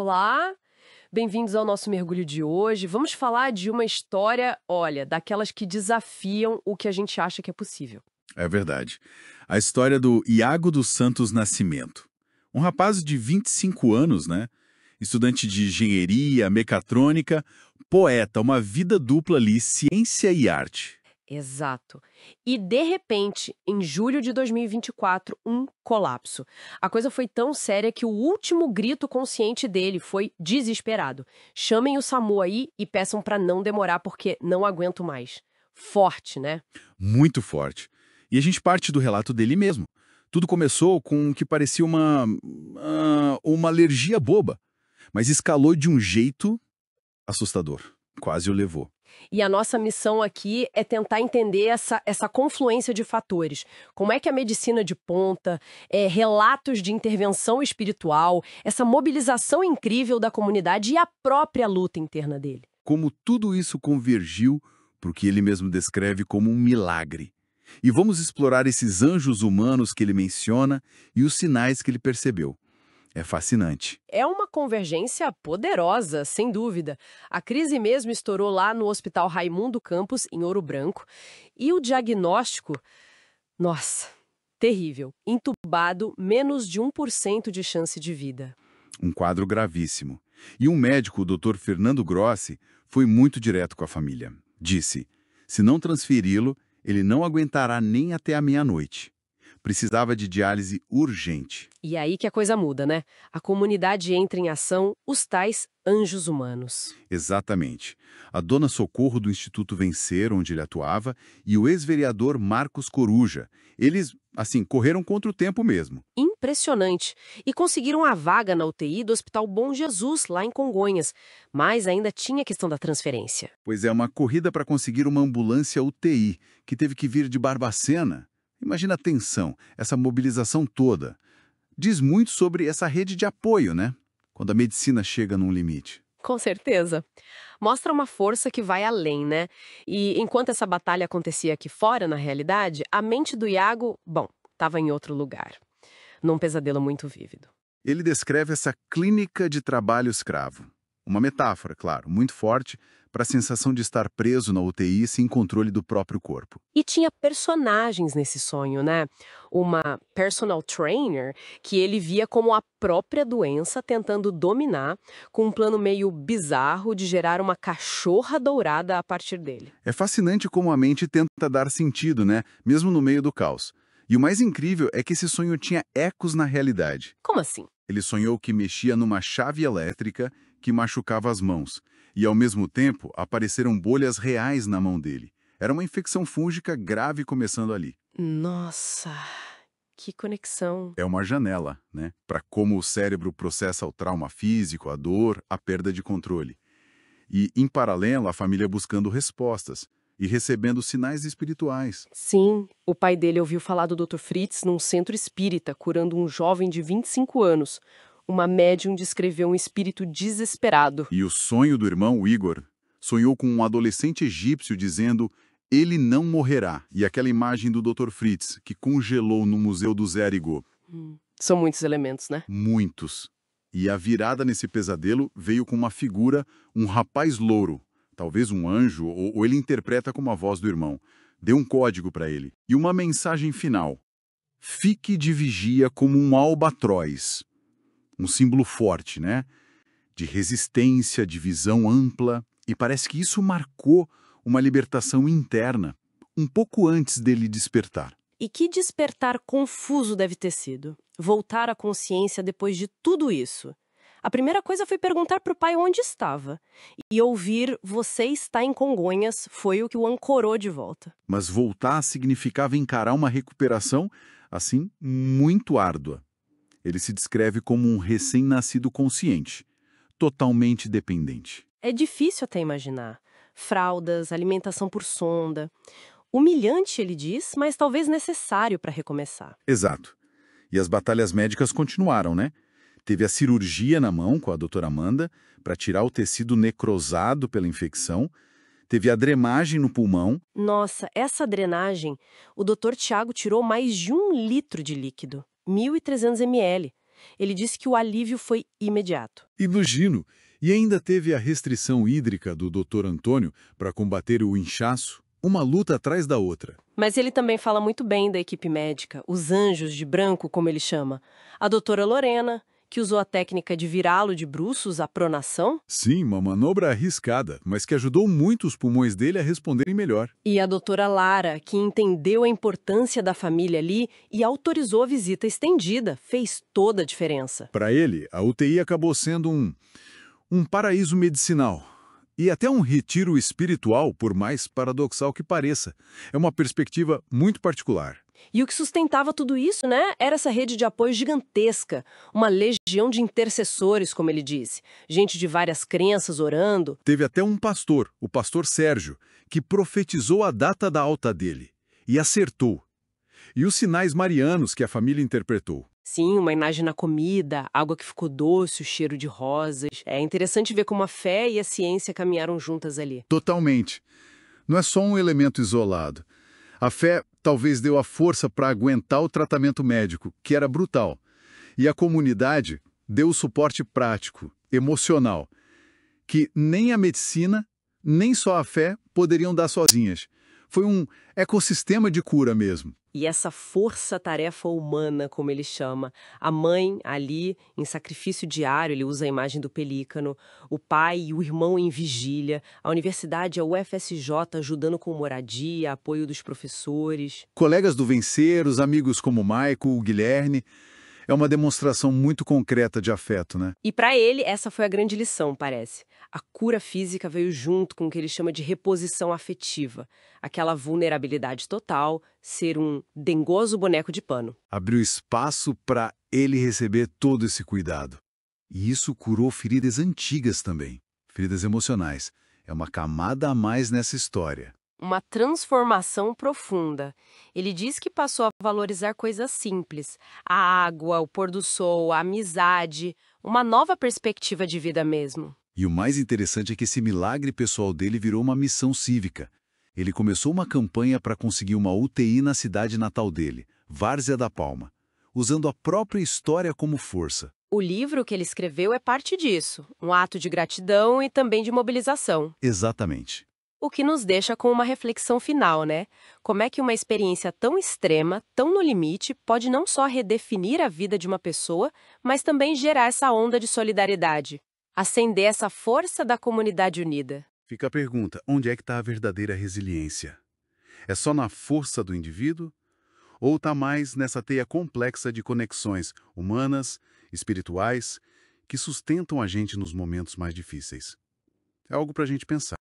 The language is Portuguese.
Olá, bem-vindos ao nosso mergulho de hoje. Vamos falar de uma história, olha, daquelas que desafiam o que a gente acha que é possível. É verdade. A história do Iago dos Santos Nascimento. Um rapaz de 25 anos, né? Estudante de engenharia, mecatrônica, poeta, uma vida dupla ali, ciência e arte. Exato. E, de repente, em julho de 2024, um colapso. A coisa foi tão séria que o último grito consciente dele foi desesperado. Chamem o SAMU aí e peçam para não demorar porque não aguento mais. Forte, né? Muito forte. E a gente parte do relato dele mesmo. Tudo começou com o que parecia uma alergia boba, mas escalou de um jeito assustador. Quase o levou. E a nossa missão aqui é tentar entender essa confluência de fatores. Como é que a medicina de ponta, relatos de intervenção espiritual, essa mobilização incrível da comunidade e a própria luta interna dele. Como tudo isso convergiu para o que ele mesmo descreve como um milagre. E vamos explorar esses anjos humanos que ele menciona e os sinais que ele percebeu. É fascinante. É uma convergência poderosa, sem dúvida. A crise mesmo estourou lá no Hospital Raimundo Campos, em Ouro Branco, e o diagnóstico, nossa, terrível. Entubado, menos de 1% de chance de vida. Um quadro gravíssimo. E um médico, o Dr. Fernando Grossi, foi muito direto com a família. Disse, se não transferi-lo, ele não aguentará nem até a meia-noite. Precisava de diálise urgente. E aí que a coisa muda, né? A comunidade entra em ação, os tais anjos humanos. Exatamente. A dona Socorro do Instituto Vencer, onde ele atuava, e o ex-vereador Marcos Coruja. Eles, assim, correram contra o tempo mesmo. Impressionante. E conseguiram a vaga na UTI do Hospital Bom Jesus, lá em Congonhas. Mas ainda tinha a questão da transferência. Pois é, uma corrida para conseguir uma ambulância UTI, que teve que vir de Barbacena. Imagina a tensão, essa mobilização toda. Diz muito sobre essa rede de apoio, né? Quando a medicina chega num limite. Com certeza. Mostra uma força que vai além, né? E enquanto essa batalha acontecia aqui fora, na realidade, a mente do Iago, bom, estava em outro lugar. Num pesadelo muito vívido. Ele descreve essa clínica de trabalho escravo. Uma metáfora, claro, muito forte para a sensação de estar preso na UTI sem controle do próprio corpo. E tinha personagens nesse sonho, né? Uma personal trainer que ele via como a própria doença tentando dominar, com um plano meio bizarro de gerar uma cachorra dourada a partir dele. É fascinante como a mente tenta dar sentido, né? Mesmo no meio do caos. E o mais incrível é que esse sonho tinha ecos na realidade. Como assim? Ele sonhou que mexia numa chave elétrica que machucava as mãos. E, ao mesmo tempo, apareceram bolhas reais na mão dele. Era uma infecção fúngica grave começando ali. Nossa, que conexão. É uma janela, né? Para como o cérebro processa o trauma físico, a dor, a perda de controle. E, em paralelo, a família buscando respostas e recebendo sinais espirituais. Sim, o pai dele ouviu falar do Dr. Fritz num centro espírita, curando um jovem de 25 anos. Uma médium descreveu um espírito desesperado. E o sonho do irmão, o Igor, sonhou com um adolescente egípcio dizendo ele não morrerá. E aquela imagem do Dr. Fritz, que congelou no Museu do Zé Arigô. São muitos elementos, né? Muitos. E a virada nesse pesadelo veio com uma figura, um rapaz louro, talvez um anjo, ou ele interpreta como a voz do irmão. Deu um código para ele. E uma mensagem final. Fique de vigia como um albatroz. Um símbolo forte, né? De resistência, de visão ampla. E parece que isso marcou uma libertação interna, um pouco antes dele despertar. E que despertar confuso deve ter sido. Voltar à consciência depois de tudo isso. A primeira coisa foi perguntar para o pai onde estava. E ouvir "você está em Congonhas" foi o que o ancorou de volta. Mas voltar significava encarar uma recuperação, assim, muito árdua. Ele se descreve como um recém-nascido consciente, totalmente dependente. É difícil até imaginar. Fraldas, alimentação por sonda. Humilhante, ele diz, mas talvez necessário para recomeçar. Exato. E as batalhas médicas continuaram, né? Teve a cirurgia na mão com a doutora Amanda para tirar o tecido necrosado pela infecção. Teve a drenagem no pulmão. Nossa, essa drenagem, o Dr. Tiago tirou mais de 1 litro de líquido, 1.300 ml. Ele disse que o alívio foi imediato. Imagino. E ainda teve a restrição hídrica do Dr. Antônio para combater o inchaço, uma luta atrás da outra. Mas ele também fala muito bem da equipe médica, os anjos de branco, como ele chama. A doutora Lorena, que usou a técnica de virá-lo de bruços à pronação. Sim, uma manobra arriscada, mas que ajudou muito os pulmões dele a responderem melhor. E a doutora Lara, que entendeu a importância da família ali e autorizou a visita estendida. Fez toda a diferença. Para ele, a UTI acabou sendo um paraíso medicinal. E até um retiro espiritual, por mais paradoxal que pareça. É uma perspectiva muito particular. E o que sustentava tudo isso, né, era essa rede de apoio gigantesca, uma legião de intercessores, como ele disse, gente de várias crenças orando. Teve até um pastor, o pastor Sérgio, que profetizou a data da alta dele. E acertou. E os sinais marianos que a família interpretou. Sim, uma imagem na comida, água que ficou doce, o cheiro de rosas. É interessante ver como a fé e a ciência caminharam juntas ali. Totalmente. Não é só um elemento isolado. A fé talvez deu a força para aguentar o tratamento médico, que era brutal. E a comunidade deu o suporte prático, emocional, que nem a medicina, nem só a fé poderiam dar sozinhas. Foi um ecossistema de cura mesmo. E essa força-tarefa humana, como ele chama, a mãe ali em sacrifício diário, ele usa a imagem do pelícano, o pai e o irmão em vigília, a universidade, a UFSJ ajudando com moradia, apoio dos professores. Colegas do Vencer, os amigos como o Maico, o Guilherme, é uma demonstração muito concreta de afeto, né? E para ele, essa foi a grande lição, parece. A cura física veio junto com o que ele chama de reposição afetiva, aquela vulnerabilidade total, ser um dengoso boneco de pano. Abriu espaço para ele receber todo esse cuidado. E isso curou feridas antigas também, feridas emocionais. É uma camada a mais nessa história. Uma transformação profunda. Ele diz que passou a valorizar coisas simples, a água, o pôr do sol, a amizade, uma nova perspectiva de vida mesmo. E o mais interessante é que esse milagre pessoal dele virou uma missão cívica. Ele começou uma campanha para conseguir uma UTI na cidade natal dele, Várzea da Palma, usando a própria história como força. O livro que ele escreveu é parte disso, um ato de gratidão e também de mobilização. Exatamente. O que nos deixa com uma reflexão final, né? Como é que uma experiência tão extrema, tão no limite, pode não só redefinir a vida de uma pessoa, mas também gerar essa onda de solidariedade, acender essa força da comunidade unida. Fica a pergunta, onde é que está a verdadeira resiliência? É só na força do indivíduo? Ou está mais nessa teia complexa de conexões humanas, espirituais, que sustentam a gente nos momentos mais difíceis? É algo para a gente pensar.